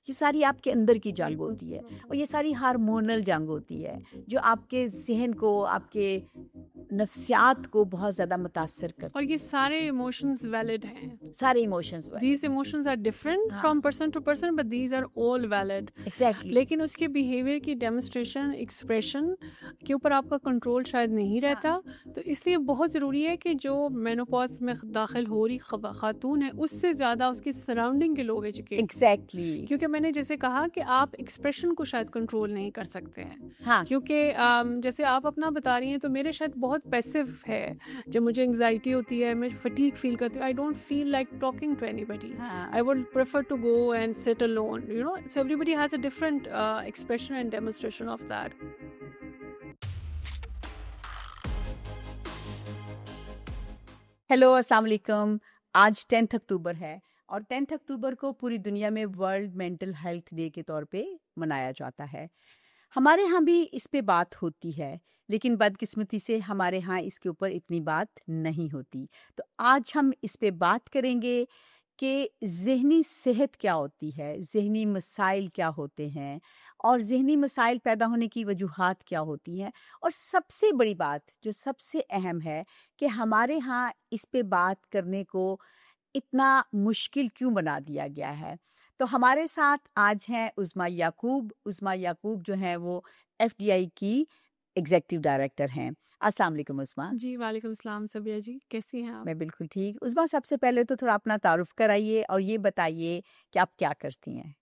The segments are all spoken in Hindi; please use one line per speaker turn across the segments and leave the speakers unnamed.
ये सारी आपके अंदर की जंग होती है और ये सारी हार्मोनल जंग होती है जो आपके ज़हन को, आपके नफ्सियात को बहुत ज़्यादा मुतासर
और
करती
ये
है।
सारे इमोशंस वैलिड हैं.
सारे इमोशंस वाले
These emotions are different
हाँ
from person to person, but these are all valid.
Exactly
लेकिन उसके बिहेवियर की डेमोस्ट्रेशन, एक्सप्रेशन के ऊपर आपका कंट्रोल शायद नहीं रहता. तो इसलिए बहुत ज़रूरी है कि जो मेनोपॉज में दाखिल हो रही खातून है उससे ज़्यादा उसकी सराउंडिंग के लोग एजुकेट.
एग्जैक्टली
क्योंकि मैंने जैसे कहा कि आप एक्सप्रेशन को शायद कंट्रोल नहीं कर सकते हैं.
हाँ
क्योंकि जैसे आप अपना बता रही हैं तो मेरे शायद बहुत पैसिव है. जब मुझे एंग्जाइटी होती है, मैं फटीग फील करती हूँ, I don't feel like talking to anybody.
हाँ
I would prefer to go and sit alone, you know. So everybody has a different expression and demonstration of that.
Hello अस्सलाम वालेकुम। आज 10 अक्टूबर है और 10 अक्टूबर को पूरी दुनिया में वर्ल्ड मेंटल हेल्थ डे के तौर पे मनाया जाता है। हमारे यहाँ भी इस पे बात होती है, लेकिन बदकिस्मती से हमारे यहाँ इसके ऊपर इतनी बात नहीं होती। तो आज हम इस पे बात करेंगे कि ज़हनी सेहत क्या होती है, ज़हनी मसाइल क्या होते हैं और ज़हनी मसाइल पैदा होने की वजूहात क्या होती हैं। और सबसे बड़ी बात जो सबसे अहम है कि हमारे यहाँ इस पे बात करने को इतना मुश्किल क्यों बना दिया गया है। तो हमारे साथ आज हैं उज़्मा याकूब। उज़्मा याकूब जो हैं वो एफडीआई की एग्जीक्यूटिव डायरेक्टर हैं। अस्सलाम वालेकुम उज़्मा।
जी, वालेकुम सलाम सबिया जी, कैसी हैं आप?
मैं बिल्कुल ठीक। उज़्मा सबसे पहले तो थोड़ा अपना तारुफ कराइए और ये बताइए कि आप क्या करती हैं?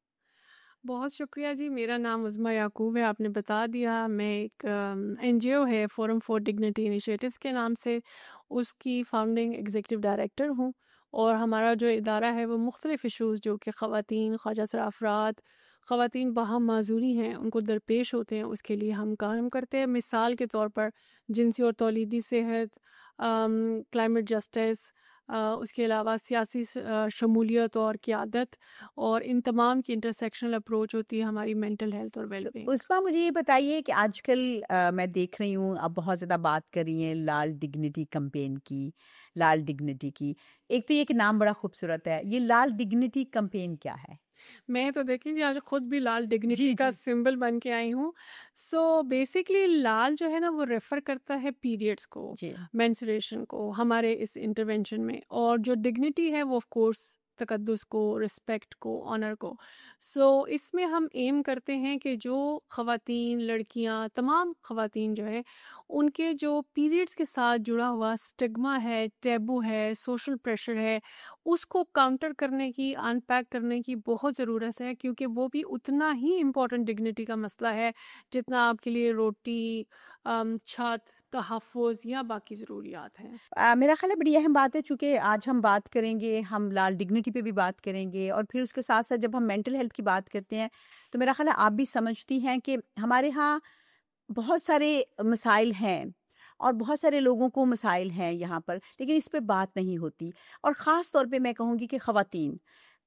बहुत शुक्रिया जी, मेरा नाम उज़्मा याकूब है, आपने बता दिया। मैं एक एनजीओ है फोरम फॉर डिग्निटी इनिशिएटिव्स के नाम से, उसकी फाउंडिंग एग्जीक्यूटिव डायरेक्टर हूँ। और हमारा जो इदारा है वो मुख्तलिफ़ इशूज़ जो कि ख़वातीन, ख्वाजा सरा अफ़राद, ख़वातीन बाहम माज़ूरी हैं उनको दरपेश होते हैं, उसके लिए हम काम करते हैं। मिसाल के तौर पर जिनसी और तौलीदी सेहत, क्लाइमेट जस्टिस, उसके अलावा सियासी शमूलियत और क़यादत, और इन तमाम की इंटरसेक्शनल अप्रोच होती है हमारी मेंटल हेल्थ और
तो
वेलबींग।
उस्मा मुझे ये बताइए कि आजकल मैं देख रही हूँ आप बहुत ज़्यादा बात कर रही हैं लाल डिग्निटी कैंपेन की, लाल डिग्निटी की। एक तो ये कि नाम बड़ा खूबसूरत है, ये लाल डिग्निटी कैंपेन क्या है?
मैं तो देखिए जी आज खुद भी लाल डिग्निटी
जी
का
जी
सिंबल बन के आई हूँ। सो बेसिकली लाल जो है ना वो रेफ़र करता है पीरियड्स को,
जी
मेंस्ट्रुएशन को हमारे इस इंटरवेंशन में, और जो डिग्निटी है वो ऑफ कोर्स तकद्दुस को, रिस्पेक्ट को, ऑनर को। सो इसमें हम एम करते हैं कि जो ख़वातीन, लड़कियां, तमाम ख़वातीन जो है उनके जो पीरियड्स के साथ जुड़ा हुआ स्टिग्मा है, टैबू है, सोशल प्रेशर है, उसको काउंटर करने की, अनपैक करने की बहुत ज़रूरत है, क्योंकि वो भी उतना ही इम्पोर्टेंट डिग्निटी का मसला है जितना आपके लिए रोटी, छत, तहफ़्फ़ुज़ या बाकी ज़रूरियात हैं।
मेरा ख़्याल है बड़ी अहम बात है, चूँकि आज हम बात करेंगे, हम लाल डिग्निटी पे भी बात करेंगे और फिर उसके साथ-साथ जब हम मेंटल हेल्थ की बात करते हैं, तो मेरा ख़्याल है आप भी समझती हैं कि हमारे यहाँ बहुत सारे मसाइल हैं और बहुत सारे लोगों को मसाइल हैं यहाँ पर, लेकिन इस पे बात नहीं होती। और ख़ास तौर पे मैं कहूँगी कि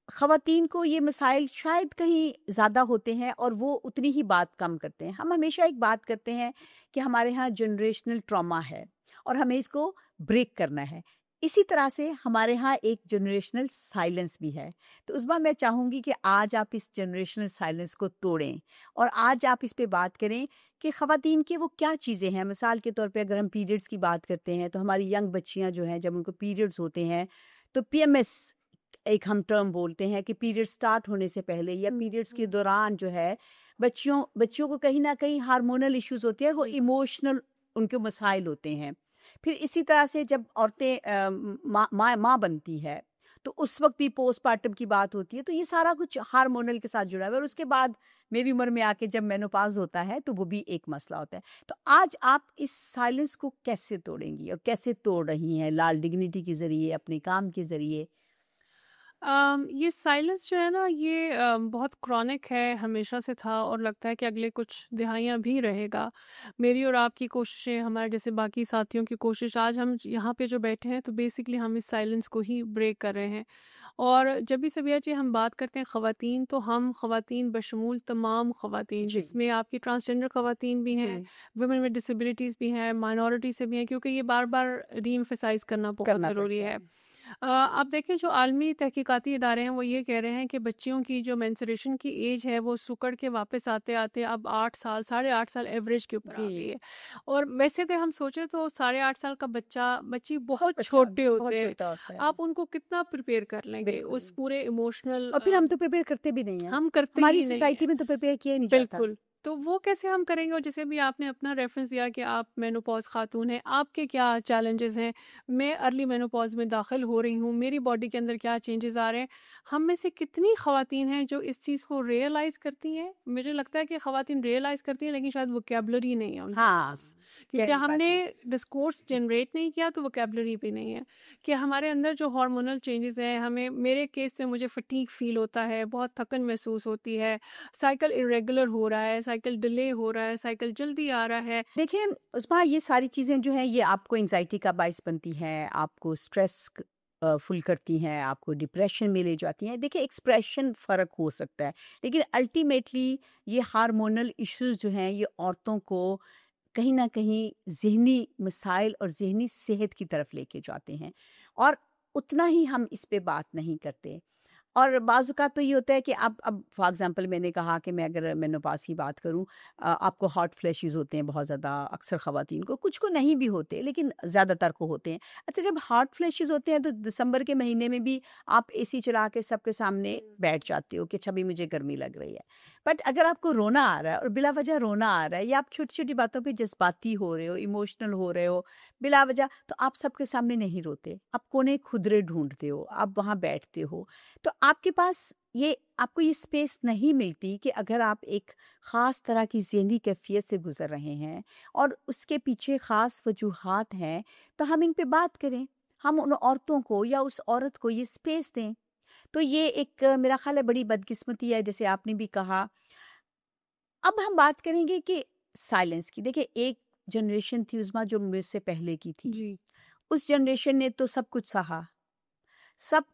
ख़वातीन को ये मसाइल शायद कहीं ज़्यादा होते हैं और वो उतनी ही बात कम करते हैं। हम हमेशा एक बात करते हैं कि हमारे यहाँ जनरेशनल ट्रॉमा है और हमें इसको ब्रेक करना है। इसी तरह से हमारे यहाँ एक जनरेशनल साइलेंस भी है। तो उस बार मैं चाहूँगी कि आज आप इस जनरेशनल साइलेंस को तोड़ें और आज आप इस पे बात करें कि ख़वातीन की वो क्या चीज़ें हैं। मिसाल के तौर पे अगर हम पीरियड्स की बात करते हैं, तो हमारी यंग बच्चियाँ जो हैं, जब उनको पीरियड्स होते हैं, तो पीएमएस एक हम टर्म बोलते हैं कि पीरियड स्टार्ट होने से पहले या पीरियड्स के दौरान जो है, बच्चियों बच्चियों को कहीं न कहीं हार्मोनल इश्यूज़ होते हैं, वो इमोशनल उनके मसाइल होते हैं। फिर इसी तरह से जब औरतें माँ बनती है, तो उस वक़्त भी पोस्टपार्टम की बात होती है, तो ये सारा कुछ हार्मोनल के साथ जुड़ा हुआ है और उसके बाद मेरी उम्र में आके जब मेनोपॉज़ होता है, तो वो भी एक मसला होता है। तो आज आप इस साइलेंस को कैसे तोड़ेंगी और कैसे तोड़ रही हैं लाल डिग्निटी के ज़रिए, अपने काम के ज़रिए?
ये साइलेंस जो है ना ये बहुत क्रॉनिक है, हमेशा से था और लगता है कि अगले कुछ दिहाइयाँ भी रहेगा। मेरी और आपकी कोशिशें, हमारे जैसे बाकी साथियों की कोशिश, आज हम यहाँ पे जो बैठे हैं तो बेसिकली हम इस साइलेंस को ही ब्रेक कर रहे हैं। और जब भी सबिया जी हम बात करते हैं ख़वातीन, तो हम ख़वातीन बशमूल तमाम ख़वातीन,
जी,
जिसमें आपकी ट्रांसजेंडर ख़वातीन भी हैं,
जी।
वुमेन विद डिसेबिलिटीज़ भी हैं, माइनॉरिटी से भी हैं, क्योंकि ये बार बार री एम्फेसाइज करना बहुत
करना
ज़रूरी
पड़ता
है।
है।
आप देखें जो आलमी तहकीकाती इदारे हैं वो ये कह रहे हैं कि बच्चियों की जो मेंस्ट्रुएशन की एज है वो सुकड़ के वापस आते आते अब 8 साल 8.5 साल एवरेज के ऊपर आ
जी।
गई है। और वैसे अगर हम सोचें तो 8.5 साल का बच्ची बहुत
बच्चा
छोटे
बहुत
होते हैं।
छोटा होता है।
आप उनको कितना प्रिपेयर कर लेंगे
बिल्कुल।
उस पूरे इमोशनल,
और फिर हम तो प्रिपेयर करते भी नहीं हैं।
हम करते
हमारी
ही नहीं
सोसाइटी
है।
में तो प्रिपेयर किया ही नहीं जाता।
बिल्कुल, तो वो कैसे हम करेंगे? और जैसे भी आपने अपना रेफ़रेंस दिया कि आप मेनोपॉज़ ख़ातून हैं, आपके क्या चैलेंजेज़ हैं? मैं अर्ली मेनोपॉज़ में दाख़िल हो रही हूँ, मेरी बॉडी के अंदर क्या चेंजेज़ आ रहे हैं? हम में से कितनी ख़वातीन हैं जो इस चीज़ को रियलाइज़ करती हैं? मुझे लगता है कि ख़वातीन रियलाइज़ करती हैं लेकिन शायद वोकैब्युलरी नहीं है उनके
हाँ,
पास, क्योंकि
गहरी बात
हमने
है।
डिस्कोर्स जनरेट नहीं किया तो वोकैब्युलरी भी नहीं है कि हमारे अंदर जो हार्मोनल चेंजेज़ हैं, हमें मेरे केस में मुझे फटीग फ़ील होता है, बहुत थकन महसूस होती है, साइकिल इरेगुलर हो रहा है, साइकिल डिले हो रहा है, साइकिल जल्दी आ रहा है।
देखिए, उस्मा ये सारी चीज़ें जो हैं ये आपको एंग्ज़ायटी का बाइस बनती हैं, आपको स्ट्रेस फुल करती हैं, आपको डिप्रेशन में ले जाती हैं। देखिए एक्सप्रेशन फ़र्क हो सकता है, लेकिन अल्टीमेटली ये हार्मोनल इश्यूज़ जो हैं ये औरतों को कहीं न कहीं ज़हनी मसाइल और ज़हनी सेहत की तरफ लेके जाते हैं और उतना ही हम इस पे बात नहीं करते। और बाज़ औक़ात तो ये होता है कि अब फ़ॉर एग्ज़ाम्पल मैंने कहा कि मैं अगर मेनोपॉज़ की बात करूँ, आपको हॉट फ्लैशेस होते हैं बहुत ज़्यादा अक्सर ख़वातीन को, कुछ को नहीं भी होते लेकिन ज़्यादातर को होते हैं। अच्छा, जब हॉट फ्लैशेस होते हैं तो दिसंबर के महीने में भी आप एसी चला के सबके सामने बैठ जाते हो कि अच्छा भई मुझे गर्मी लग रही है। बट अगर आपको रोना आ रहा है और बिला वजह रोना आ रहा है या आप छोटी-छोटी बातों पे जज़्बाती हो रहे हो, इमोशनल हो रहे हो बिला वजह, तो आप सबके सामने नहीं रोते। आप कोने खुदरे ढूँढते हो, आप वहाँ बैठते हो। तो आपके पास ये आपको ये स्पेस नहीं मिलती कि अगर आप एक ख़ास तरह की ज़हनी कैफ़ियत से गुज़र रहे हैं और उसके पीछे ख़ास वजूहात हैं, तो हम इन पे बात करें। हम उन औरतों को या उस औरत को ये स्पेस दें। तो ये एक मेरा ख़्याल है बड़ी बदकिस्मती है, जैसे आपने भी कहा। अब हम बात करेंगे कि साइलेंस की। देखिए, एक जनरेशन थी उज़्मा जो मुझसे पहले की थी।
जी।
उस जनरेशन ने तो सब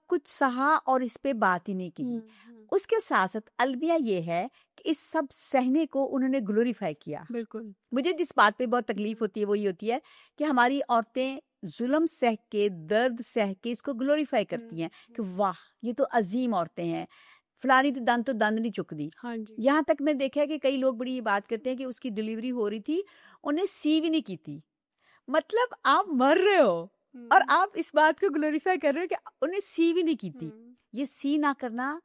कुछ सहा और इस पे बात ही नहीं की।
हुँ।
उसके साथ-साथ अलविया ये है कि इस सब सहने को उन्होंने ग्लोरीफाई किया।
बिल्कुल।
मुझे जिस बात पे बहुत तकलीफ होती है वो ये होती है कि हमारी औरतें ज़ुल्म सह के, दर्द सह के इसको ग्लोरीफाई करती हैं कि वाह! ये तो अज़ीम औरतें हैं। फलानी तो दंद नहीं चुकदी।
हाँ जी।
यहाँ तक मैंने देखा है कि कई लोग बड़ी ये बात करते हैं कि उसकी डिलीवरी हो रही थी, उन्हें सी भी नहीं की थी। मतलब आप मर रहे हो और
हुँ।
आप इस बात को ग्लोरीफाई कर रहे हो कि उन्हें सी भी नहीं की थी।
हुँ।
ये सी ना करना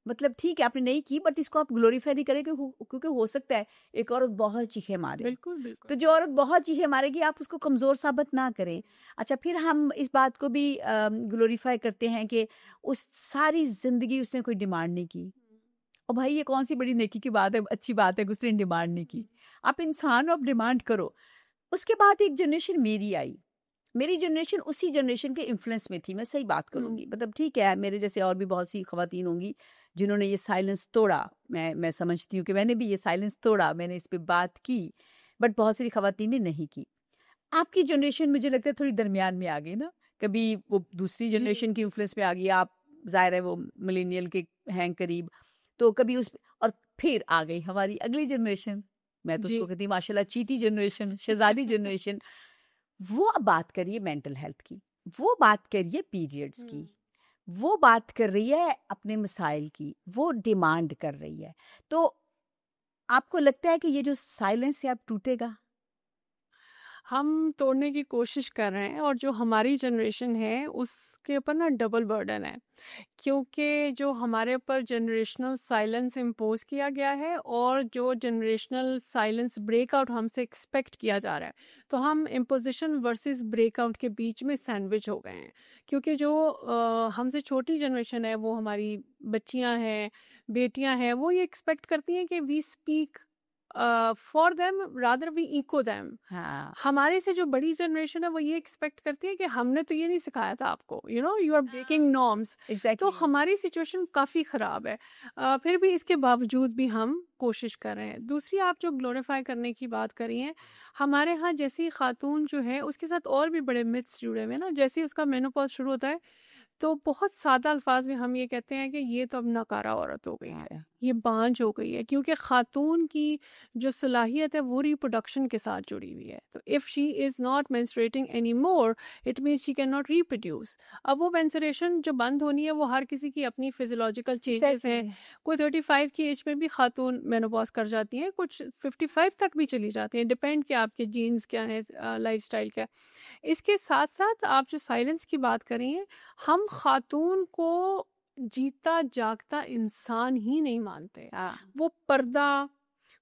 मतलब ठीक है आपने नहीं की, बट इसको आप ग्लोरीफाई नहीं करें क्योंकि हो सकता है एक औरत बहुत चीखें मारे।
बिल्कुल, बिल्कुल।
तो जो औरत बहुत चीखें मारेगी आप उसको कमज़ोर साबित ना करें। अच्छा, फिर हम इस बात को भी ग्लोरीफाई करते हैं कि उस सारी ज़िंदगी उसने कोई डिमांड नहीं की। और भाई ये कौन सी बड़ी नेकी की बात है, अच्छी बात है कि उसने डिमांड नहीं की। आप इंसान हो, आप डिमांड करो। उसके बाद एक जनरेशन मेरी आई। मेरी जनरेशन उसी जनरेशन के इन्फ्लुएंस में थी, मैं सही बात
हुँ।
करूँगी। मतलब ठीक है, मेरे जैसे और भी बहुत सी ख़वातीन होंगी, जिन्होंने ये साइलेंस तोड़ा। मैं समझती हूँ कि मैंने भी ये साइलेंस तोड़ा, मैंने इस पे बात की, बट बहुत सारी ख़वातीन ने नहीं की। आपकी जनरेशन मुझे लगता है थोड़ी दरमियान में आ गई ना, कभी वो दूसरी
जी।
जनरेशन की इन्फ्लुएंस में आ गई, आप ज़ाहिर है वो मिलेनियल के हैं करीब, तो कभी उस और फिर आ गई हमारी अगली जनरेशन, मैं तो
जी।
उसको कहती हूँ माशाल्लाह चीटी जनरेशन, शहज़ादी जनरेशन। वो अब बात करिए मेंटल हेल्थ की, वो बात करिए पीरियड्स की,
हुँ।
वो बात कर रही है अपने मसाइल की, वो डिमांड कर रही है। तो आपको लगता है कि ये जो साइलेंस है अब टूटेगा?
हम तोड़ने की कोशिश कर रहे हैं और जो हमारी जनरेशन है उसके ऊपर ना डबल बर्डन है, क्योंकि जो हमारे ऊपर जनरेशनल साइलेंस इम्पोज किया गया है और जो जनरेशनल साइलेंस ब्रेकआउट हमसे एक्सपेक्ट किया जा रहा है, तो हम इम्पोजिशन वर्सेस ब्रेकआउट के बीच में सैंडविच हो गए हैं। क्योंकि जो हमसे छोटी जनरेशन है, वो हमारी बच्चियां हैं, बेटियां हैं, वो ये एक्सपेक्ट करती हैं कि we speak for them rather we echo them.
हाँ,
हमारे से जो बड़ी जनरेशन है वो ये एक्सपेक्ट करती है कि हमने तो ये नहीं सिखाया था आपको, यू आर ब्रेकिंग नॉर्म्स। तो
एग्ज़ैक्टली।
हमारी सिचुएशन काफ़ी ख़राब है। फिर भी इसके बावजूद भी हम कोशिश कर रहे हैं। दूसरी, आप जो ग्लोरीफाई करने की बात करी हैं, हमारे यहाँ जैसी खातून जो है उसके साथ और भी बड़े मिथ्स जुड़े हुए हैं ना। जैसे ही उसका मेनोपॉज शुरू होता है तो बहुत सादा अल्फाज में हम ये कहते हैं कि ये तो अब नकारा औरत हो गई है, ये बांझ हो गई है, क्योंकि खातून की जो सलाहियत है वो रिप्रोडक्शन के साथ जुड़ी हुई है। तो if she is not menstruating any more, it means she can not reproduce. अब वो मेंस्ट्रुएशन जो बंद होनी है वो हर किसी की अपनी फिजियोलॉजिकल चेंजेस हैं। कोई 35 की एज में भी खातून मेनोपॉज कर जाती हैं, कुछ 55 तक भी चली जाती हैं, डिपेंड कि आपके जीन्स क्या हैं, लाइफस्टाइल क्या है। इसके साथ साथ आप जो साइलेंस की बात कर रही हैं, हम खातून को जीता जागता इंसान ही नहीं मानते। वो पर्दा,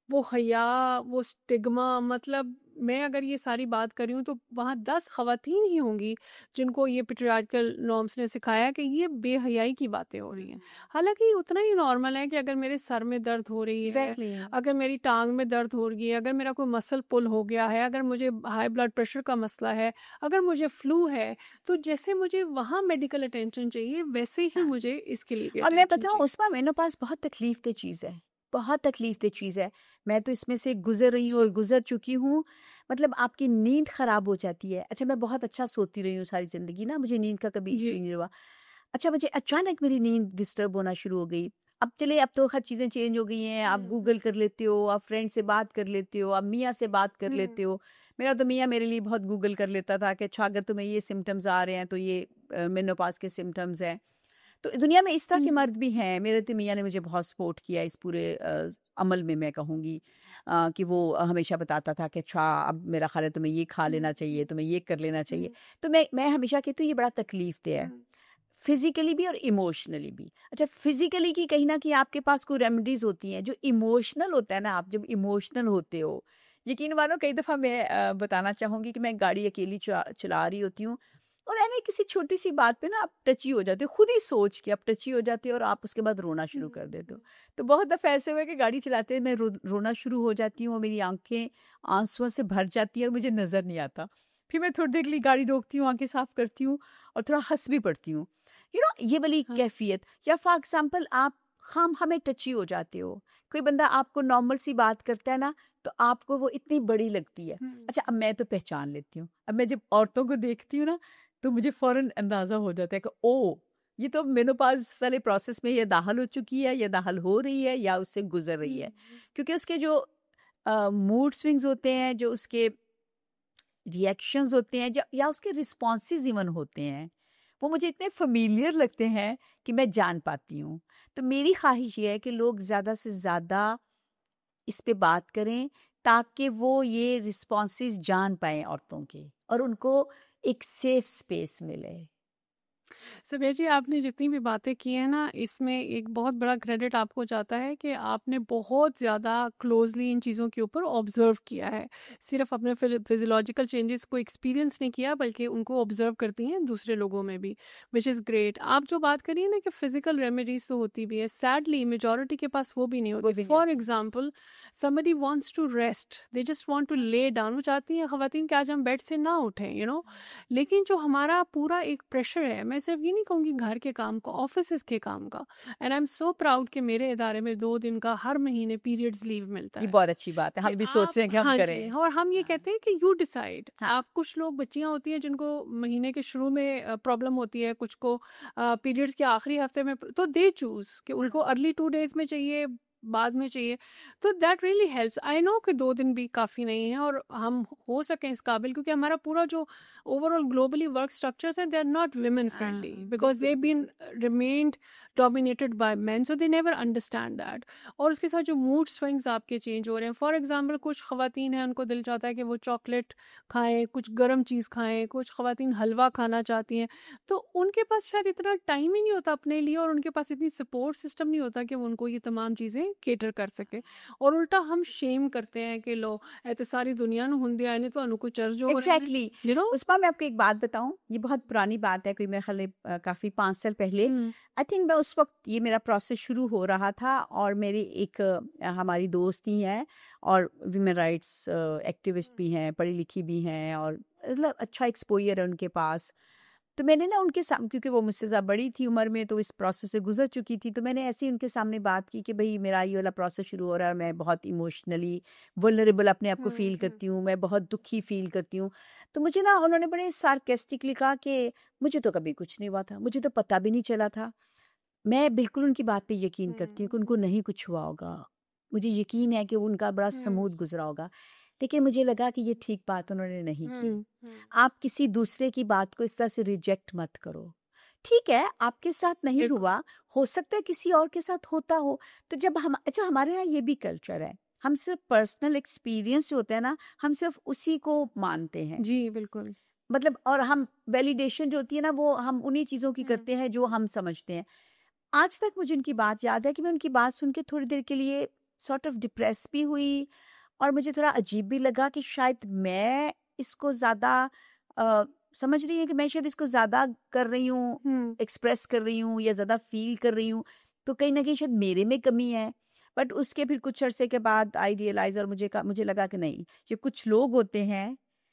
वो हया, वो स्टिग्मा, मतलब मैं अगर ये सारी बात कर रही हूँ तो वहाँ 10 ख़वातीन ही होंगी जिनको ये पेट्रियार्कल नॉर्म्स ने सिखाया कि ये बेहयाई की बातें हो रही हैं। हालांकि उतना ही नॉर्मल है कि अगर मेरे सर में दर्द हो रही है, अगर मेरी टांग में दर्द हो रही है, अगर मेरा कोई मसल पुल हो गया है, अगर मुझे हाई ब्लड प्रेशर का मसला है, अगर मुझे फ्लू है, तो जैसे मुझे वहाँ मेडिकल अटेंशन चाहिए वैसे ही मुझे इसके लिए भी
और मैं
attention
बताऊँ, उसमें मेनोपॉज बहुत तकलीफ दे चीज़ है, बहुत तकलीफ दे चीज़ है। मैं तो इसमें से गुजर रही हूँ और गुजर चुकी हूँ। मतलब आपकी नींद खराब हो जाती है। अच्छा, मैं बहुत अच्छा सोती रही हूँ सारी ज़िंदगी ना, मुझे नींद का कभी इशू
जी।
नहीं हुआ। अच्छा, मुझे अचानक मेरी नींद डिस्टर्ब होना शुरू हो गई। अब चलिए, अब तो हर चीज़ें चेंज हो गई हैं। आप गूगल कर लेते हो, आप फ्रेंड से बात कर लेते हो, आप मियाँ से बात कर लेते हो। मेरा तो मियाँ मेरे लिए बहुत गूगल कर लेता था कि अच्छा, अगर तुम्हें ये सिम्पटम्स आ रहे हैं तो ये मेनोपॉज़ के सिम्पटम्स हैं। तो दुनिया में इस तरह के मर्द भी हैं। मेरे तो मियाँ ने मुझे बहुत सपोर्ट किया इस पूरे अमल में, मैं कहूँगी कि वो हमेशा बताता था कि अच्छा, अब मेरा ख्याल है तुम्हें ये खा लेना चाहिए, तुम्हें ये कर लेना चाहिए। तो मैं हमेशा कहती हूँ ये बड़ा तकलीफ दे है, फिजिकली भी और इमोशनली भी। अच्छा, फिजिकली की कहीं ना कहीं आपके पास कोई रेमेडीज होती हैं। जो इमोशनल होता है ना, आप जब इमोशनल होते हो, यकीन मानो कई दफ़ा मैं बताना चाहूँगी कि मैं गाड़ी अकेली चला रही होती हूँ और ऐਵੇਂ किसी छोटी सी बात पे ना आप टची हो जाते हो, खुद ही सोच के आप टची हो जाते हो और आप उसके बाद रोना शुरू कर देते हो। तो बहुत दफ़ा ऐसे हुआ कि गाड़ी चलाते हुए मैं रोना शुरू हो जाती हूँ और मेरी आंखें आंसुओं से भर जाती हैं और मुझे नज़र नहीं आता। फिर मैं थोड़ी देर के लिए गाड़ी रोकती हूँ, आंखें साफ करती हूँ और थोड़ा हंस भी पड़ती हूँ। ये वाली
हाँ।
कैफियत। या फॉर एग्जाम्पल, आप खाम हमें टची हो जाते हो। कोई बंदा आपको नॉर्मल सी बात करता है ना, तो आपको वो इतनी बड़ी लगती है। अच्छा, अब मैं तो पहचान लेती हूँ। अब मैं जब औरतों को देखती हूँ ना, तो मुझे फ़ौरन अंदाज़ा हो जाता है कि ओह! ये तो मेनोपॉज़ वाले प्रोसेस में ये दाखिल हो चुकी है, या दाखिल हो रही है, या उससे गुज़र रही है। क्योंकि उसके जो मूड स्विंग्स होते हैं, जो उसके रिएक्शंस होते हैं, या उसके रिस्पॉन्सेज इवन होते हैं, वो मुझे इतने फ़ेमिलियर लगते हैं कि मैं जान पाती हूँ। तो मेरी ख़्वाहिश ये है कि लोग ज़्यादा से ज़्यादा इस पे बात करें, ताकि वो ये रिस्पॉन्सेज जान पाएँ औरतों के, और उनको एक सेफ स्पेस मिले।
सबिया जी, आपने जितनी भी बातें की हैं ना, इसमें एक बहुत बड़ा क्रेडिट आपको जाता है कि आपने बहुत ज़्यादा क्लोजली इन चीज़ों के ऊपर ऑब्जर्व किया है। सिर्फ अपने फिजियोलॉजिकल चेंजेस को एक्सपीरियंस नहीं किया, बल्कि उनको ऑब्जर्व करती हैं दूसरे लोगों में भी, विच इज़ ग्रेट। आप जो बात करिए ना कि फिजिकल रेमेडीज तो होती भी है, सैडली मेजॉरिटी के पास वो भी नहीं
वो
होती।
भी नहीं
फॉर
होती।
Example, somebody wants to rest, they just want to lay down. वो चाहती हैं ख़वातीन कि आज हम बेड से ना उठें, लेकिन जो हमारा पूरा एक प्रेशर है, मैं सिर्फ ये नहीं कहूँगी घर के काम का, ऑफिस के काम का, and I am so proud कि मेरे इदारे में 2 दिन का हर महीने पीरियड्स लीव मिलता
ये
है
बहुत अच्छी बात है।
कि
हम भी सोच
आप,
रहे हैं कि हम
हाँ जी,
करें।
और हम ये
हाँ,
कहते हैं कि यू डिसाइड।
हाँ।
आप, कुछ लोग बच्चियां होती हैं जिनको महीने के शुरू में प्रॉब्लम होती है, कुछ को पीरियड्स के आखिरी हफ्ते में, तो दे चूज कि उनको अर्ली 2 डेज में चाहिए, बाद में चाहिए। तो that really helps. I know कि 2 दिन भी काफ़ी नहीं है और हम हो सकें इस काबिल, क्योंकि हमारा पूरा जो ओवरऑल ग्लोबली वर्क स्ट्रक्चर्स हैं, they are not women friendly, because they been remained dominated by men, so they never understand that. और उसके साथ जो मूड स्विंग्स आपके चेंज हो रहे हैं, फॉर एग्जांपल कुछ ख़वातीन हैं, उनको दिल चाहता है कि वो चॉकलेट खाएं, कुछ गर्म चीज़ खाएं, कुछ ख़वातीन हलवा खाना चाहती हैं, तो उनके पास शायद इतना टाइम ही नहीं होता अपने लिए, और उनके पास इतनी सपोर्ट सिस्टम नहीं होता कि वो उनको ये तमाम चीज़ें केटर कर सके। और उल्टा हम शेम करते हैं कि लो ऐसे सारी दुनिया ਨੂੰ ਹੁੰਦੇ ਆਏ ਨੇ, ਤੁਹਾਨੂੰ ਕੋਈ ਚਰਜ ਹੋ ਰਹੇ ਨੇ,
एग्जैक्टली।
You know.
उस्मा, मैं आपको एक बात बताऊं, ये बहुत पुरानी बात है, कोई मेरे ख्याल काफ़ी 5 साल पहले। आई थिंक मैं उस वक्त, ये मेरा प्रोसेस शुरू हो रहा था, और मेरी एक हमारी दोस्त ही हैं और वीमेन राइट्स एक्टिविस्ट भी हैं, पढ़ी लिखी भी हैं, और मतलब अच्छा एक्सपोजर है उनके पास। तो मैंने ना उनके सामने, क्योंकि वो मुझसे ज़्यादा बड़ी थी उम्र में, तो इस प्रोसेस से गुजर चुकी थी, तो मैंने ऐसे ही उनके सामने बात की कि भाई मेरा ये वाला प्रोसेस शुरू हो रहा है और मैं बहुत इमोशनली वल्नरेबल अपने आप को फील करती हूँ, मैं बहुत दुखी फील करती हूँ। तो मुझे ना उन्होंने बड़े सार्केस्टिकली कहा कि मुझे तो कभी कुछ नहीं हुआ था, मुझे तो पता भी नहीं चला था। मैं बिल्कुल उनकी बात पे यकीन करती हूँ कि उनको नहीं कुछ हुआ होगा। मुझे यकीन है कि उनका बड़ा स्मूथ गुज़रा होगा। लेकिन मुझे लगा कि ये ठीक बात उन्होंने नहीं की। आप किसी दूसरे की बात को इस तरह से रिजेक्ट मत करो। ठीक है, आपके साथ नहीं
बिल्कुल।
हुआ, हो सकता है किसी और के साथ होता हो। तो जब हम अच्छा, हमारे यहाँ ये भी कल्चर है, हम सिर्फ़ पर्सनल एक्सपीरियंस जो होता है ना, हम सिर्फ़ उसी को मानते हैं।
जी, बिल्कुल।
मतलब और हम वैलिडेशन जो होती है ना, वो हम उन्हीं चीज़ों की
हुँ,
करते हैं जो हम समझते हैं। आज तक मुझे उनकी बात याद है कि मैं उनकी बात सुन के थोड़ी देर के लिए सॉर्ट ऑफ डिप्रेस भी हुई और मुझे थोड़ा अजीब भी लगा कि शायद मैं इसको ज़्यादा अ, समझ रही है कि मैं शायद इसको ज़्यादा कर रही हूँ,
हुँ,
एक्सप्रेस कर रही हूँ या ज़्यादा फील कर रही हूँ, तो कहीं न कहीं शायद मेरे में कमी है। बट उसके फिर कुछ अरसे के बाद आई रियलाइज़ और मुझे लगा कि नहीं, ये कुछ लोग होते हैं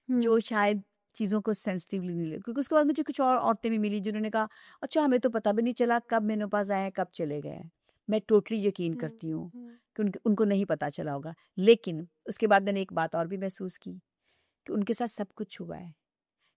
हुँ,
जो शायद चीज़ों को सेंसिटिवली नहीं ले, क्योंकि उसके बाद मुझे कुछ और औरतें भी मिली जिन्होंने कहा, अच्छा हमें तो पता भी नहीं चला कब मेनोपॉज़ आया है, कब चले गए हैं। मैं टोटली यकीन
हुँ,
करती हूँ
हुँ,
कि उनको उनको नहीं पता चला होगा। लेकिन उसके बाद मैंने एक बात और भी महसूस की कि उनके साथ सब कुछ हुआ है,
हुँ।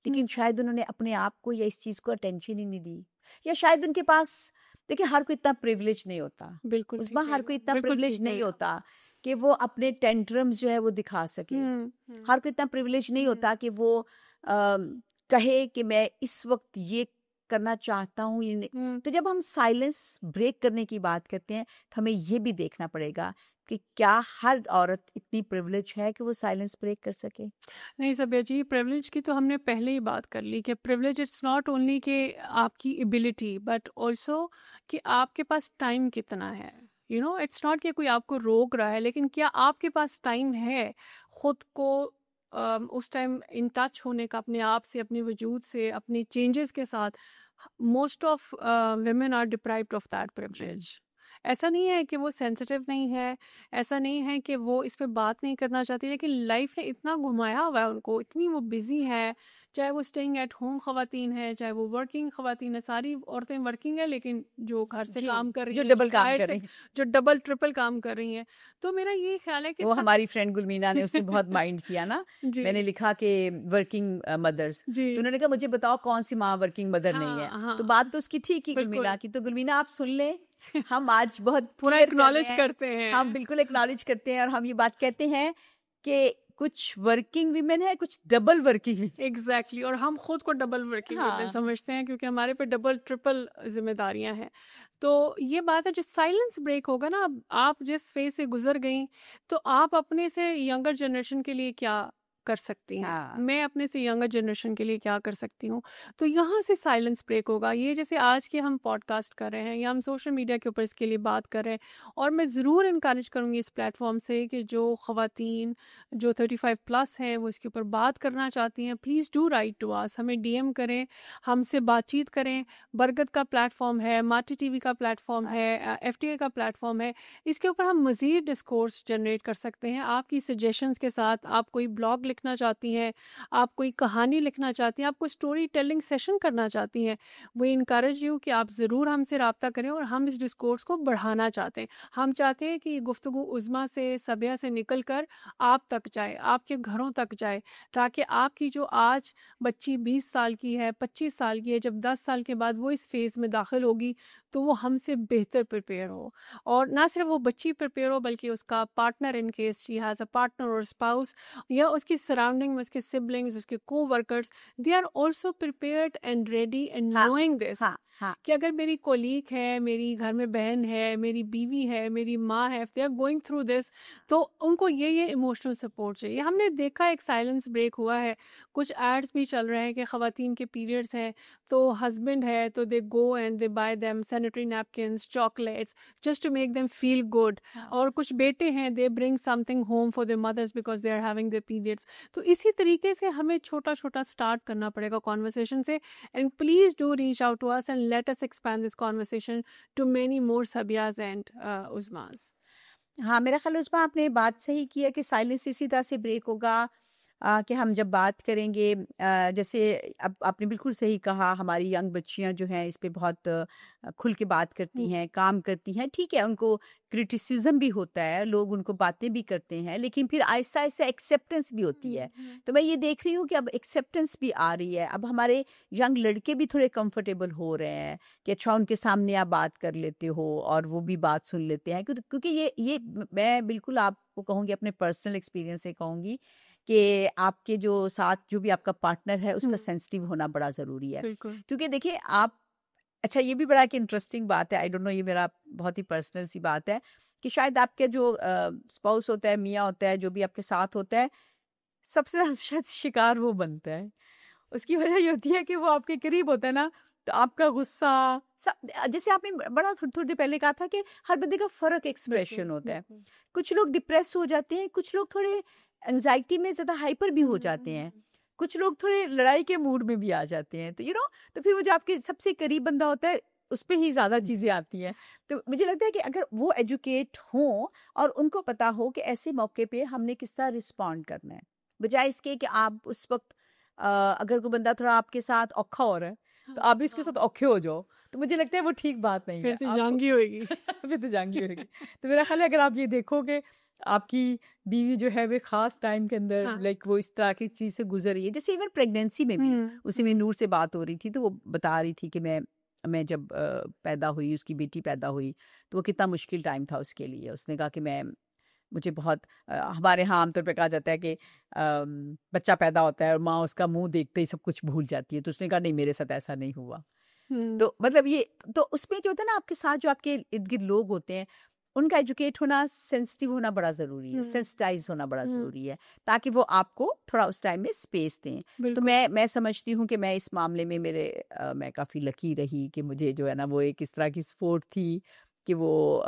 लेकिन शायद उन्होंने अपने आप को या इस चीज़ को अटेंशन ही नहीं दी, या शायद उनके पास, देखिए हर कोई इतना प्रिविलेज नहीं होता।
बिल्कुल
उस्मा,
ठीक कह
हर
रहे
कोई
हैं,
इतना
बिल्कुल
प्रिविलेज
ठीक कह
नहीं
रहे हैं।
होता कि वो अपने टेंट्रम्स जो है वो दिखा सके।
हुँ, हुँ,
हर कोई इतना प्रिविलेज नहीं
हुँ,
होता कि वो कहे कि मैं इस वक्त ये करना चाहता हूँ, ये नहीं।
हुँ।
तो जब हम साइलेंस ब्रेक करने की बात करते हैं तो हमें ये भी देखना पड़ेगा कि क्या हर औरत इतनी प्रिविलेज है कि वो साइलेंस ब्रेक कर सके।
नहीं सभ्या जी, प्रिविलेज की तो हमने पहले ही बात कर ली कि प्रिविलेज इट्स नॉट ओनली कि आपकी एबिलिटी बट ऑल्सो कि आपके पास टाइम कितना है। इट्स नॉट कि कोई आपको रोक रहा है, लेकिन क्या आपके पास टाइम है खुद को उस टाइम इन टच होने का अपने आप से, अपने वजूद से, अपने चेंजेस के साथ। Most of women are deprived of that privilege. ऐसा नहीं है कि वो सेंसिटिव नहीं है, ऐसा नहीं है कि वो इस पे बात नहीं करना चाहती, लेकिन लाइफ ने इतना घुमाया हुआ है उनको, इतनी वो बिजी है। चाहे वो स्टेइंग एट होम खवातीन है, चाहे वो वर्किंग खवातीन है, सारी औरतें वर्किंग है, लेकिन जो घर से
जी,
काम कर रही
जो
हैं, जो
डबल काम
बाहर
कर
से,
रही हैं।
जो डबल ट्रिपल काम कर रही हैं। तो मेरा ये ख्याल है कि
वो
इसका
हमारी फ्रेंड गुलमीना ने उसने बहुत माइंड किया ना।
जी,
मैंने लिखा कि वर्किंग मदर्स,
जी,
तो उन्होंने कहा मुझे बताओ कौन सी माँ वर्किंग मदर नहीं है।
हाँ,
तो
हाँ,
बात तो उसकी ठीक ही गुलमीना
बिल्कुल।
की। तो गुलमीना आप सुन ले, हम आज बहुत
पूरा
क्लियर कर रहे
एक्नॉलेज
हैं,
करते
हम
हैं।
बिल्कुल एक्नॉलेज करते हैं और हम ये बात कहते हैं कि कुछ वर्किंग वीमेन है, कुछ डबल वर्किंग।
एग्जैक्टली और हम खुद को डबल वर्किंग वुमेन
हाँ,
समझते हैं, क्योंकि हमारे पे डबल ट्रिपल जिम्मेदारियां हैं। तो ये बात है, जो साइलेंस ब्रेक होगा ना, आप जिस फेज से गुजर गई, तो आप अपने से यंगर जनरेशन के लिए क्या कर सकती हैं,
हाँ,
मैं अपने से यंगर जनरेशन के लिए क्या कर सकती हूँ। तो यहाँ से साइलेंस ब्रेक होगा। ये जैसे आज के हम पॉडकास्ट कर रहे हैं या हम सोशल मीडिया के ऊपर इसके लिए बात कर रहे हैं, और मैं ज़रूर इनकरेज करूँगी इस प्लेटफॉर्म से कि जो ख़वातीन जो 35 प्लस हैं वो इसके ऊपर बात करना चाहती हैं, please do write to us, हमें डीएम करें, हमसे बातचीत करें। बरगद का प्लेटफॉर्म है, माटी टीवी का प्लेटफॉर्म है, एफटीए का प्लेटफॉर्म है, इसके ऊपर हम मज़ीद डिस्कोर्स जनरेट कर सकते हैं आपकी सजेशंस के साथ। आप कोई ब्लॉग लिखना चाहती हैं, आप कोई कहानी लिखना चाहती हैं, आप कोई स्टोरी टेलिंग सेशन करना चाहती हैं, वी इनकरेज यू कि आप ज़रूर हमसे रब्ता करें, और हम इस डिस्कोर्स को बढ़ाना चाहते हैं। हम चाहते हैं कि गुफ्तगू उज़्मा से, सबिया से निकल कर आप तक जाए, आपके घरों तक जाए, ताकि आपकी जो आज बच्ची 20 साल की है, 25 साल की है, जब 10 साल के बाद वो इस फेज़ में दाखिल होगी, तो वो हमसे बेहतर प्रिपेयर हो। और ना सिर्फ वो बच्ची प्रिपेयर हो, बल्कि उसका partner, in case she has a partner और स्पाउस, या उसकी सराउंडिंग में उसके सिबलिंग्स, उसके coworkers, they are also prepared and ready and
हाँ,
नोइंग दिस,
हाँ, हाँ,
कि अगर मेरी कोलीग है, मेरी घर में बहन है, मेरी बीवी है, मेरी माँ है, if they are going through this, तो उनको ये इमोशनल सपोर्ट चाहिए। हमने देखा एक साइलेंस ब्रेक हुआ है, कुछ एड्स भी चल रहे हैं कि ख़वातीन के पीरियड्स हैं, तो हस्बैंड है तो they go and they buy them sanitary napkins, chocolates, just to make them feel good.
हाँ।
और कुछ बेटे हैं, they bring something home for their mothers because they are having their periods. तो इसी तरीके से हमें छोटा छोटा स्टार्ट करना पड़ेगा कॉन्वर्सेशन से। And please do reach out to us and let us expand this conversation to many more Sabiyas and Uzmas.
हाँ, मेरा ख़्याल है उसमें आपने बात सही की है कि साइलेंस इसी तरह से ब्रेक होगा। कि हम जब बात करेंगे जैसे अब आपने बिल्कुल सही कहा, हमारी यंग बच्चियां जो हैं इस पे बहुत खुल के बात करती हैं, काम करती हैं। ठीक है, उनको क्रिटिसिज्म भी होता है, लोग उनको बातें भी करते हैं, लेकिन फिर आहिस्ता आहिस्ता एक्सेप्टेंस भी होती है। तो मैं ये देख रही हूँ कि अब एक्सेप्टेंस भी आ रही है। अब हमारे यंग लड़के भी थोड़े कंफर्टेबल हो रहे हैं कि अच्छा उनके सामने आप बात कर लेते हो और वो भी बात सुन लेते हैं, क्योंकि ये मैं बिल्कुल आपको कहूँगी, अपने पर्सनल एक्सपीरियंस से कहूँगी कि आपके जो साथ जो भी आपका पार्टनर है उसका सेंसिटिव होना बड़ा ज़रूरी है।
बिल्कुल
क्योंकि देखिए आप, अच्छा ये भी बड़ा एक इंटरेस्टिंग बात है, आई डोंट नो, ये मेरा बहुत ही पर्सनल सी बात है कि शायद आपके जो स्पाउस होता है, मियाँ होता है, जो भी आपके साथ होता है, सबसे ज़्यादा शायद शिकार वो बनता है। उसकी वजह ये होती है कि वो आपके करीब होता है ना, तो आपका गुस्सा सब, जैसे आपने बड़ा थोड़ी देर पहले कहा था कि हर बंदे का फ़र्क
बिल्कुल
एक्सप्रेशन होता है।
बिल्कुल
कुछ लोग डिप्रेस हो जाते हैं, कुछ लोग थोड़े एंग्जाइटी में ज़्यादा हाइपर भी हो जाते हैं, कुछ लोग थोड़े लड़ाई के मूड में भी आ जाते हैं। तो तो फिर वो जो आपके सबसे करीब बंदा होता है, उस पे ही ज़्यादा चीज़ें आती हैं। तो मुझे लगता है कि अगर वो एजुकेट हों और उनको पता हो कि ऐसे मौके पे हमने किस तरह रिस्पॉन्ड करना है, बजाय इसके कि आप उस वक़्त अगर कोई बंदा थोड़ा आपके साथ औखा हो रहा है, तो आप भी उसके साथ औखे हो जाओ, तो मुझे लगता है वो ठीक बात नहीं
फिर
है।
तो
आपको
जंग ही होएगी।
फिर तो जंगी होगी। तो मेरा ख़्याल है अगर आप ये देखोगे, आपकी बीवी जो है वो ख़ास टाइम के अंदर
हाँ
लाइक वो इस तरह की चीज़ से गुज़र रही है, जैसे इवन प्रेगनेंसी में भी, उसी में नूर से बात हो रही थी, तो वो बता रही थी कि मैं जब पैदा हुई, उसकी बेटी पैदा हुई, तो वो कितना मुश्किल टाइम था उसके लिए। उसने कहा कि मुझे बहुत हमारे यहाँ आमतौर पे कहा जाता है कि बच्चा पैदा होता है और माँ उसका मुँह देखते ही सब कुछ भूल जाती है, तो उसने कहा नहीं, मेरे साथ ऐसा नहीं हुआ। तो मतलब ये, तो उसमें जो होता है ना, आपके साथ जो आपके इर्द-गिर्द लोग होते हैं, उनका एजुकेट होना, सेंसिटिव होना बड़ा ज़रूरी है, सेंसिटाइज़ होना बड़ा ज़रूरी है, ताकि वो आपको थोड़ा उस टाइम में स्पेस दें। तो
बिल्कुल
मैं समझती हूँ कि मैं इस मामले में मैं काफ़ी लकी रही कि मुझे जो है ना वो एक इस तरह की सपोर्ट थी कि वो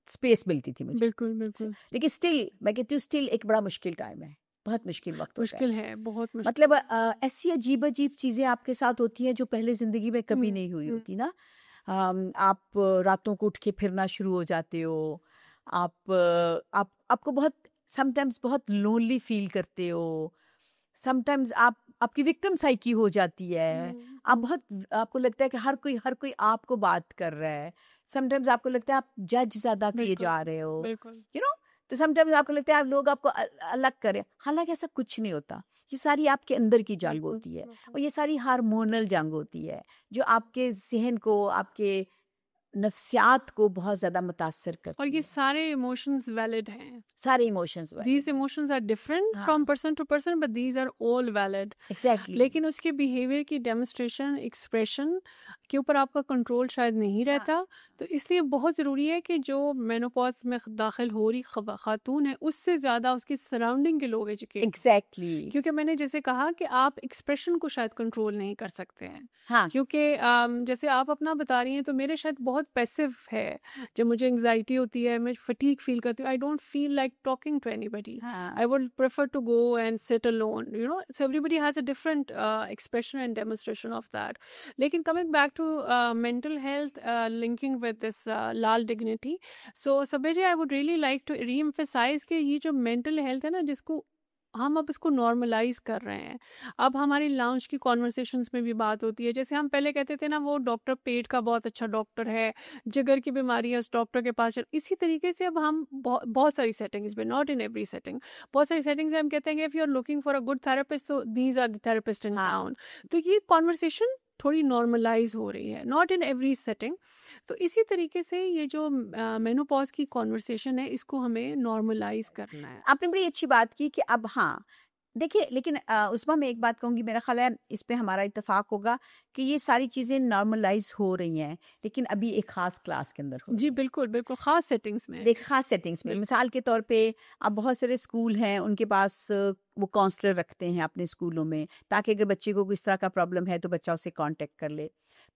स्पेस मिलती थी मुझे।
बिल्कुल
स
बिल्कुल
लेकिन स्टिल मैं कहती हूँ, स्टिल एक बड़ा मुश्किल टाइम है, बहुत मुश्किल वक़्त होता है।
मुश्किल है, बहुत
मतलब
मुश्किल है।
ऐसी अजीब-अजीब चीज़ें आपके साथ होती हैं जो पहले ज़िंदगी में कभी नहीं हुई होती ना। आप रातों को उठ के फिरना शुरू हो जाते हो। आपको बहुत समटाइम्स बहुत लोनली फ़ील करते हो। समटाइम्स आपकी विक्टिम साइकी हो जाती है। आपको लगता है कि हर कोई आपको बात कर रहा है। समटाइम्स आपको लगता है आप जज ज़्यादा किए
बिल्कुल
जा रहे हो।
बिल्कुल
यू नो तो समटाइम्स आपको लगता है आप लोग आपको अलग करें, हालाँकि ऐसा कुछ नहीं होता। ये सारी आपके अंदर की जंग
बिल्कुल
होती है
बिल्कुल
और ये सारी हार्मोनल जंग होती है, जो आपके ज़हन को, आपके नफ्सियात को बहुत ज़्यादा मुतासिर
और
करती
ये
है।
सारे इमोशंस वैलिड हैं।
सारे इमोशंस
These
वाले।
emotions are different from
हाँ,
person to person, but these are all valid.
Exactly.
लेकिन उसके बिहेवियर की डेमोन्स्ट्रेशन, एक्सप्रेशन के ऊपर आपका कंट्रोल शायद नहीं
हाँ,
रहता। तो इसलिए बहुत ज़रूरी है कि जो मेनोपॉज में दाखिल हो रही खातून है, उससे ज़्यादा उसके सराउंडिंग के लोग एजुकेट,
एग्ज़ैक्टली।
क्योंकि मैंने जैसे कहा कि आप एक्सप्रेशन को शायद कंट्रोल नहीं कर सकते हैं।
हाँ,
क्योंकि जैसे आप अपना बता रही हैं, तो मेरे शायद बहुत पैसिव है। जब मुझे एंग्जाइटी होती है, मैं फटीग फील करती हूँ, I don't feel like talking to anybody.
हाँ।
I would prefer to go and sit alone, you know. So everybody has a different expression and demonstration of that. Lekin coming back to mental health, linking with this Lal dignity. So Sabyaji, I would really like to re-emphasize कि ये जो mental health है ना, जिसको हम अब इसको नॉर्मलाइज कर रहे हैं। अब हमारी लाउंज की कॉन्वर्सेशंस में भी बात होती है, जैसे हम पहले कहते थे ना, वो डॉक्टर पेट का बहुत अच्छा डॉक्टर है, जिगर की बीमारी है उस डॉक्टर के पास इसी तरीके से अब हम बहुत सारी सेटिंग्स में, नॉट इन एवरी सेटिंग, बहुत सारी सेटिंग्स में हम कहते हैं कि if you are looking for a good therapist, so these are the therapist in
हाँ,
टाउन। तो ये कॉन्वर्सेशन थोड़ी नॉर्मलाइज हो रही है, नॉट इन एवरी सेटिंग। तो इसी तरीके से ये जो मेनोपॉज की कॉन्वर्सेशन है, इसको हमें नॉर्मलाइज करना है।
आपने बड़ी अच्छी बात की कि अब हाँ, देखिए, लेकिन उस्मा मैं एक बात कहूँगी, मेरा ख़्याल है इस पे हमारा इत्तेफ़ाक होगा कि ये सारी चीज़ें नॉर्मलाइज़ हो रही हैं, लेकिन अभी एक ख़ास क्लास के अंदर हो
जी
रही हैं।
बिल्कुल बिल्कुल, ख़ास सेटिंग्स में।
देख ख़ास सेटिंग्स में,
बिल्कुल
मिसाल के तौर पे अब बहुत सारे स्कूल हैं, उनके पास वो काउंसलर रखते हैं अपने स्कूलों में, ताकि अगर बच्चे को किस तरह का प्रॉब्लम है तो बच्चा उससे कांटेक्ट कर ले।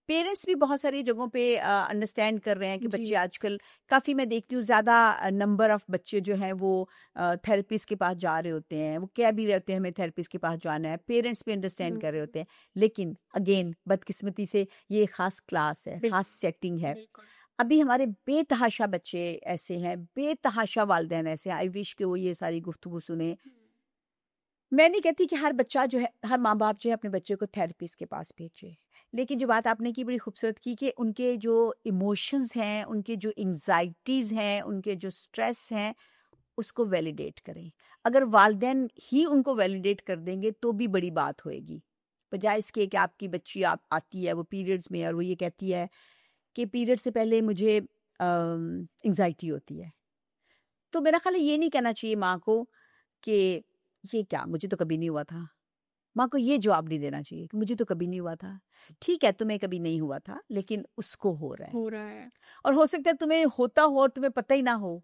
पेरेंट्स भी बहुत सारी जगहों पे अंडरस्टैंड कर रहे हैं कि
जी
बच्चे आजकल काफ़ी, मैं देखती हूँ ज़्यादा नंबर ऑफ़ बच्चे जो हैं वो थेरेपिस्ट के पास जा रहे होते हैं, वो कह भी रहे होते हैं हमें थेरेपिस्ट के पास जाना है, पेरेंट्स भी अंडरस्टैंड कर रहे होते हैं। लेकिन अगेन बदकिस्मती से ये एक ख़ास क्लास है, ख़ास
बिल्कुल
सेटिंग है।
बिल्कुल
अभी हमारे बेतहाशा बच्चे ऐसे हैं, बेतहाशा वालिदैन ऐसे हैं, आई विश कि वो ये सारी गुफ्तगू सुने। मैं नहीं कहती कि हर बच्चा जो है, हर माँ बाप जो है अपने बच्चे को थेरेपिस्ट के पास भेजे, लेकिन जो बात आपने की बड़ी खूबसूरत की कि उनके जो इमोशंस हैं, उनके जो एंग्जाइटीज़ हैं, उनके जो स्ट्रेस हैं, उसको वैलिडेट करें। अगर वालिदैन ही उनको वैलिडेट कर देंगे तो भी बड़ी बात होएगी, बजाय इसके कि आपकी बच्ची आप आती है वो पीरियड्स में और वो ये कहती है कि पीरियड से पहले मुझे एंग्जाइटी होती है। तो मेरा ख्याल है ये नहीं कहना चाहिए माँ को कि ये क्या, मुझे तो कभी नहीं हुआ था। माँ को ये जवाब नहीं देना चाहिए कि मुझे तो कभी नहीं हुआ था। ठीक है, तुम्हें कभी नहीं हुआ था, लेकिन उसको हो रहा है,
हो रहा है।
और हो सकता है तुम्हें होता हो और तुम्हें पता ही ना हो।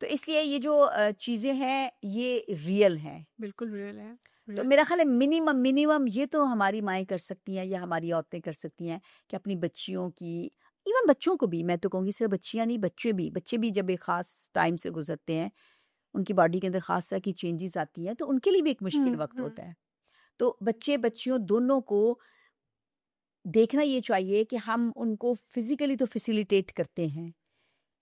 तो इसलिए ये जो चीज़ें हैं, ये रियल हैं।
बिल्कुल रियल है।
तो
रियल।
मेरा ख़्याल है मिनिमम मिनिमम ये तो हमारी माएँ कर सकती हैं या हमारी औरतें कर सकती हैं कि अपनी बच्चियों की, इवन बच्चों को भी, मैं तो कहूँगी सिर्फ़ बच्चियाँ नहीं, बच्चे भी जब एक ख़ास टाइम से गुज़रते हैं, उनकी बॉडी के अंदर ख़ास तरह की चेंजेज़ आती हैं, तो उनके लिए भी एक मुश्किल वक़्त होता है। तो बच्चे-बच्चियों दोनों को देखना ये चाहिए कि हम उनको फ़िज़िकली तो फ़ैसिलिटेट करते हैं,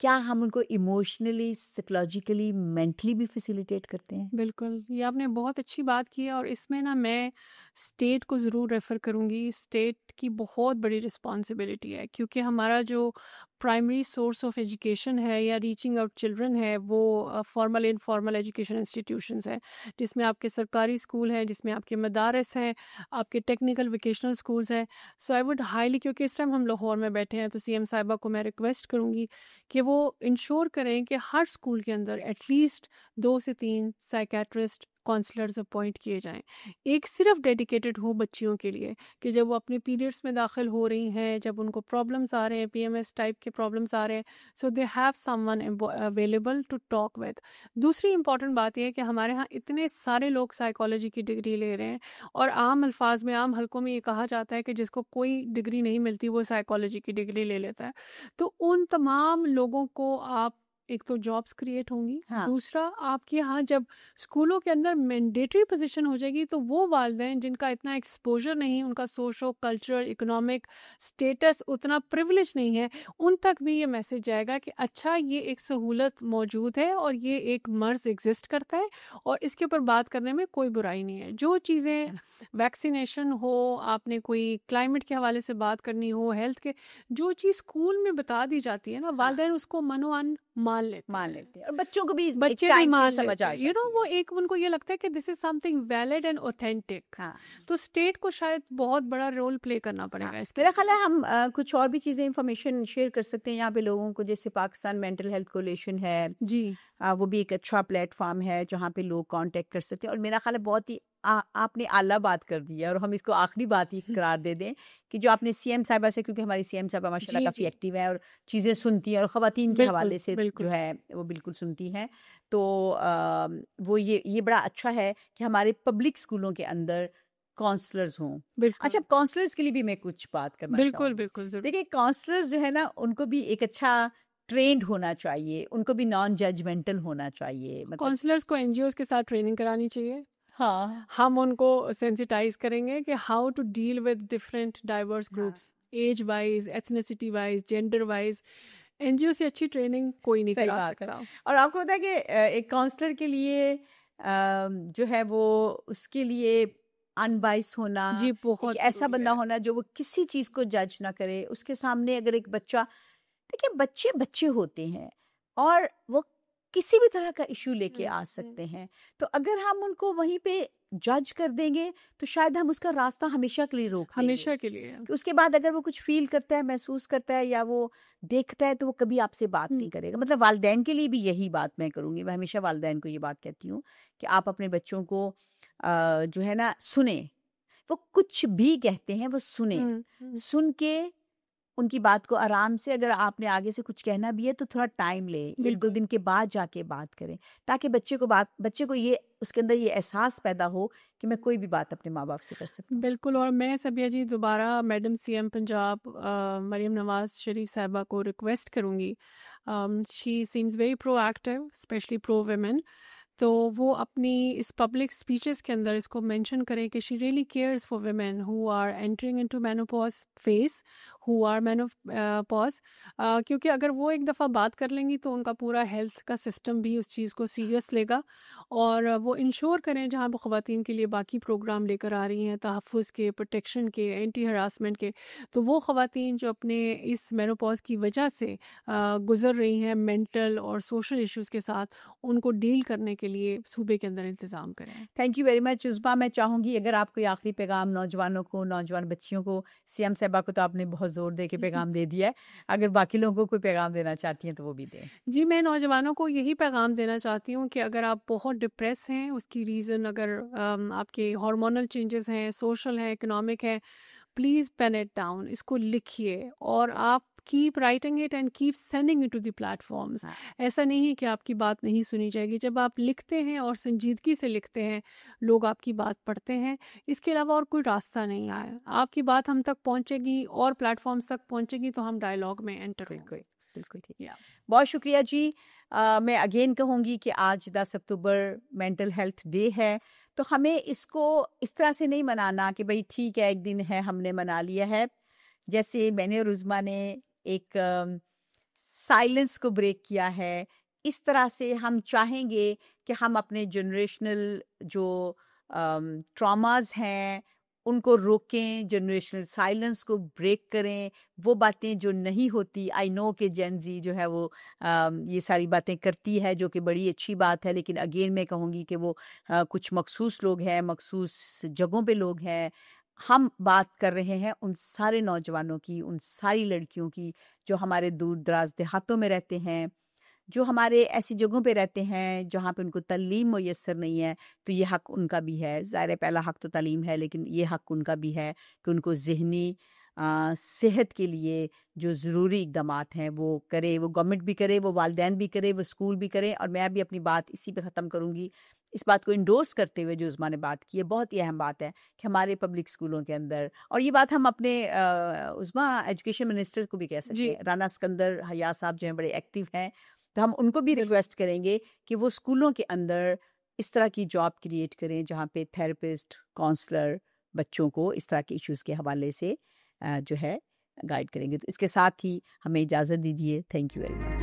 क्या हम उनको इमोशनली, साइकोलॉजिकली, मेंटली भी फ़ैसिलिटेट करते हैं?
बिल्कुल, ये आपने बहुत अच्छी बात की है और इसमें ना मैं स्टेट को ज़रूर रेफ़र करूँगी। स्टेट की बहुत बड़ी रिस्पॉन्सिबिलिटी है, क्योंकि हमारा जो प्राइमरी सोर्स ऑफ एजुकेशन है या रीचिंग आउट चिल्ड्रन है, वो फॉर्मल इनफॉर्मल एजुकेशन इंस्टीट्यूशंस हैं, जिसमें आपके सरकारी स्कूल हैं, जिसमें आपके मदारस हैं, आपके टेक्निकल वोकेशनल स्कूल्स हैं। सो आई वुड हाईली, क्योंकि इस टाइम हम लाहौर में बैठे हैं, तो सीएम साहिबा को मैं रिक्वेस्ट करूँगी कि वो इंश्योर करें कि हर स्कूल के अंदर एटलीस्ट 2 से 3 साइकियाट्रिस्ट, काउंसलर्स अपॉइंट किए जाएँ। एक सिर्फ़ डेडिकेटेड हो बच्चियों के लिए, कि जब वो अपने पीरियड्स में दाखिल हो रही हैं, जब उनको प्रॉब्लम्स आ रहे हैं, पीएमएस टाइप के प्रॉब्लम्स आ रहे हैं, so they have someone available to talk with. दूसरी इम्पॉर्टेंट बात ये है कि हमारे यहाँ इतने सारे लोग साइकोलॉजी की डिग्री ले रहे हैं, और आम अल्फाज में, आम हलकों में ये कहा जाता है कि जिसको कोई डिग्री नहीं मिलती, वो साइकोलॉजी की डिग्री ले लेता है। तो उन तमाम लोगों को आप, एक तो जॉब्स क्रिएट होंगी,
हाँ।
दूसरा आपके यहाँ जब स्कूलों के अंदर मैंडेटरी पोजीशन हो जाएगी, तो वो वालिदैन जिनका इतना एक्सपोजर नहीं, उनका सोशो कल्चरल इकोनॉमिक स्टेटस उतना प्रिविलेज नहीं है, उन तक भी ये मैसेज जाएगा कि अच्छा, ये एक सहूलत मौजूद है और ये एक मर्ज एग्जिस्ट करता है, और इसके ऊपर बात करने में कोई बुराई नहीं है। जो चीज़ें वैक्सीनेशन हो, आपने कोई क्लाइमेट के हवाले से बात करनी हो, हेल्थ के, जो चीज़ स्कूल में बता दी जाती है ना, वालिदैन उसको मनोअन मान लेते हैं,
और बच्चों को भी एक
बच्चे भी
टाइम पे
मान
समझ
लेते
आ
हैं,
जाती है।
वो एक, उनको ये लगता है कि this is something valid and authentic.
हाँ,
तो स्टेट को शायद बहुत बड़ा रोल प्ले करना
हाँ।
पड़ेगा इसके
मेरा
लिए।
ख्याल है हम कुछ और भी चीज़ें इंफॉर्मेशन शेयर कर सकते हैं यहाँ पे लोगों को, जैसे पाकिस्तान मेंटल हेल्थ कोलिशन है,
जी।
वो भी एक अच्छा प्लेटफॉर्म है जहाँ पे लोग कांटेक्ट कर सकते हैं। और मेरा ख्याल है बहुत ही आपने आला बात कर दी है, और हम इसको आखिरी बात ही करार दे दें कि जो आपने सीएम साहिबा से, क्योंकि हमारी सीएम साहिबा माशाल्लाह
जी
काफ़ी
जी।
एक्टिव है और चीज़ें सुनती हैं और ख़वातीन के
बिल्कुल
हवाले से
बिल्कुल।
जो है वो बिल्कुल सुनती हैं। तो वो ये बड़ा अच्छा है कि हमारे पब्लिक स्कूलों के अंदर काउंसलर्स हों। अच्छा,
बिल्कुल
काउंसलर्स के लिए भी मैं कुछ बात करना
बिल्कुल।
चाहूँगी।
बिल्कुल जरूर।
देखिए, काउंसलर्स जो है ना, उनको भी एक अच्छा ट्रेंड होना चाहिए, उनको भी नॉन जजमेंटल होना चाहिए, मतलब
काउंसलर्स को एनजीओज के साथ ट्रेनिंग करानी चाहिए।
हाँ,
हम उनको सेंसिटाइज करेंगे कि how to deal with different diverse
हाँ,
groups, age wise, ethnicity wise, gender wise. NGO से अच्छी ट्रेनिंग कोई नहीं
सही
करा
बात है।
सकता।
और आपको पता है कि एक काउंसलर के लिए जो है वो, उसके लिए अनबाइस होना,
जी,
एक
बहुत
ऐसा
ज़रूरी
बंदा
है।
होना जो वो किसी चीज़ को जज ना करे। उसके सामने अगर एक बच्चा, देखिए बच्चे बच्चे होते हैं और वो किसी भी तरह का इशू लेके आ
हुँ।
सकते हैं। तो अगर हम उनको वहीं पे जज कर देंगे तो शायद हम उसका रास्ता हमेशा के लिए रोक देंगे,
हमेशा के लिए।
कि उसके बाद अगर वो कुछ फील करता है, महसूस करता है या वो देखता है, तो वो कभी आपसे बात
हुँ।
नहीं करेगा। मतलब वालिदैन के लिए भी यही बात मैं करूँगी। मैं हमेशा वालिदैन को ये बात कहती हूँ कि आप अपने बच्चों को जो है ना सुने, वो कुछ भी कहते हैं वो सुने,
हुँ।
सुन के उनकी बात को आराम से, अगर आपने आगे से कुछ कहना भी है तो थोड़ा टाइम लें, 1-2
बिल्कुल।
दिन के बाद जाके बात करें, ताकि बच्चे को ये, उसके अंदर ये एहसास पैदा हो कि मैं कोई भी बात अपने माँ-बाप से कर सकता हूँ।
बिल्कुल, और मैं सबिया जी दोबारा मैडम सीएम पंजाब मरियम नवाज़ शरीफ साहिबा को रिक्वेस्ट करूँगी। She seems very proactive, specially pro women. तो वो अपनी इस पब्लिक स्पीचेस के अंदर इसको मेंशन करें कि she really cares for women who are entering into menopause phase, who are menopause, क्योंकि अगर वो एक दफ़ा बात कर लेंगी तो उनका पूरा हेल्थ का सिस्टम भी उस चीज़ को सीरियस लेगा, और वो इंश्योर करें जहाँ वो ख़वातीन के लिए बाकी प्रोग्राम लेकर आ रही हैं तहफ़्फ़ुज़ के, प्रोटेक्शन के, एंटी हरासमेंट के, तो वो ख़वातीन जो अपने इस मेनोपॉज की वजह से गुज़र रही हैं मेंटल और सोशल इश्यूज़ के साथ, उनको डील करने के लिए सूबे के अंदर इंतज़ाम करें।
थैंक यू वेरी मच उज़्मा। मैं चाहूँगी अगर आप कोई आखिरी पैगाम नौजवानों को, नौजवान बच्चियों को, सीएम साहिबा को तो आपने बहुत ज़ोर दे के पैगाम दे दिया है, अगर बाकी लोगों को कोई पैगाम देना चाहती हैं तो वो भी दें।
जी, मैं नौजवानों को यही पैगाम देना चाहती हूँ कि अगर आप बहुत डिप्रेस हैं, उसकी रीज़न अगर आपके हार्मोनल चेंजेस हैं, सोशल हैं, इकोनॉमिक है, प्लीज़ पेन इट डाउन, इसको लिखिए और आप keep writing it and keep sending it to the platforms.
हाँ।
ऐसा नहीं है कि आपकी बात नहीं सुनी जाएगी। जब आप लिखते हैं और संजीदगी से लिखते हैं, लोग आपकी बात पढ़ते हैं। इसके अलावा और कोई रास्ता नहीं है। आपकी बात हम तक पहुँचेगी और प्लेटफॉर्म्स तक पहुँचेगी तो हम डायलॉग में एंटर होंगे।
बिल्कुल, बिल्कुल ठीक।
या
बहुत शुक्रिया जी। मैं अगेन कहूँगी कि आज 10 अक्टूबर मेंटल हेल्थ डे है, तो हमें इसको इस तरह से नहीं मनाना कि भई ठीक है, एक दिन है, हमने मना लिया है। जैसे मैंने और उज़्मा ने एक साइलेंस को ब्रेक किया है, इस तरह से हम चाहेंगे कि हम अपने जनरेशनल जो ट्रॉमाज़ हैं, उनको रोकें, जनरेशनल साइलेंस को ब्रेक करें, वो बातें जो नहीं होती। आई नो कि जेन ज़ी जो है वो ये सारी बातें करती है, जो कि बड़ी अच्छी बात है, लेकिन अगेन मैं कहूँगी कि वो कुछ मखसूस लोग हैं, मखसूस जगहों पे लोग हैं। हम बात कर रहे हैं उन सारे नौजवानों की, उन सारी लड़कियों की जो हमारे दूर-दराज़ देहातों में रहते हैं, जो हमारे ऐसी जगहों पे रहते हैं जहाँ पे उनको तालीम मुयस्सर नहीं है, तो ये हक़ उनका भी है। ज़ाहिर है पहला हक़ तो तालीम है, लेकिन ये हक़ उनका भी है कि उनको ज़हनी सेहत के लिए जो ज़रूरी इक़दामात हैं वो करे, वो गवर्नमेंट भी करे, वो वालिदैन भी करे, वो स्कूल भी करें। और मैं भी अपनी बात इसी पे ख़त्म करूँगी, इस बात को इंडोर्स करते हुए जो उज़्मा ने बात की है, बहुत ही अहम बात है कि हमारे पब्लिक स्कूलों के अंदर, और ये बात हम अपने उज़्मा एजुकेशन मिनिस्टर को भी कह सकते
जी,
हैं, राना सिकंदर हया साहब जो हैं बड़े एक्टिव हैं, तो हम उनको भी
बिल्कुल।
रिक्वेस्ट करेंगे कि वो स्कूलों के अंदर इस तरह की जॉब क्रिएट करें जहाँ पे थेरेपिस्ट, काउंसलर बच्चों को इस तरह के इश्यूज़ के हवाले से जो है गाइड करेंगे। तो इसके साथ ही हमें इजाज़त दीजिए। Thank you very much.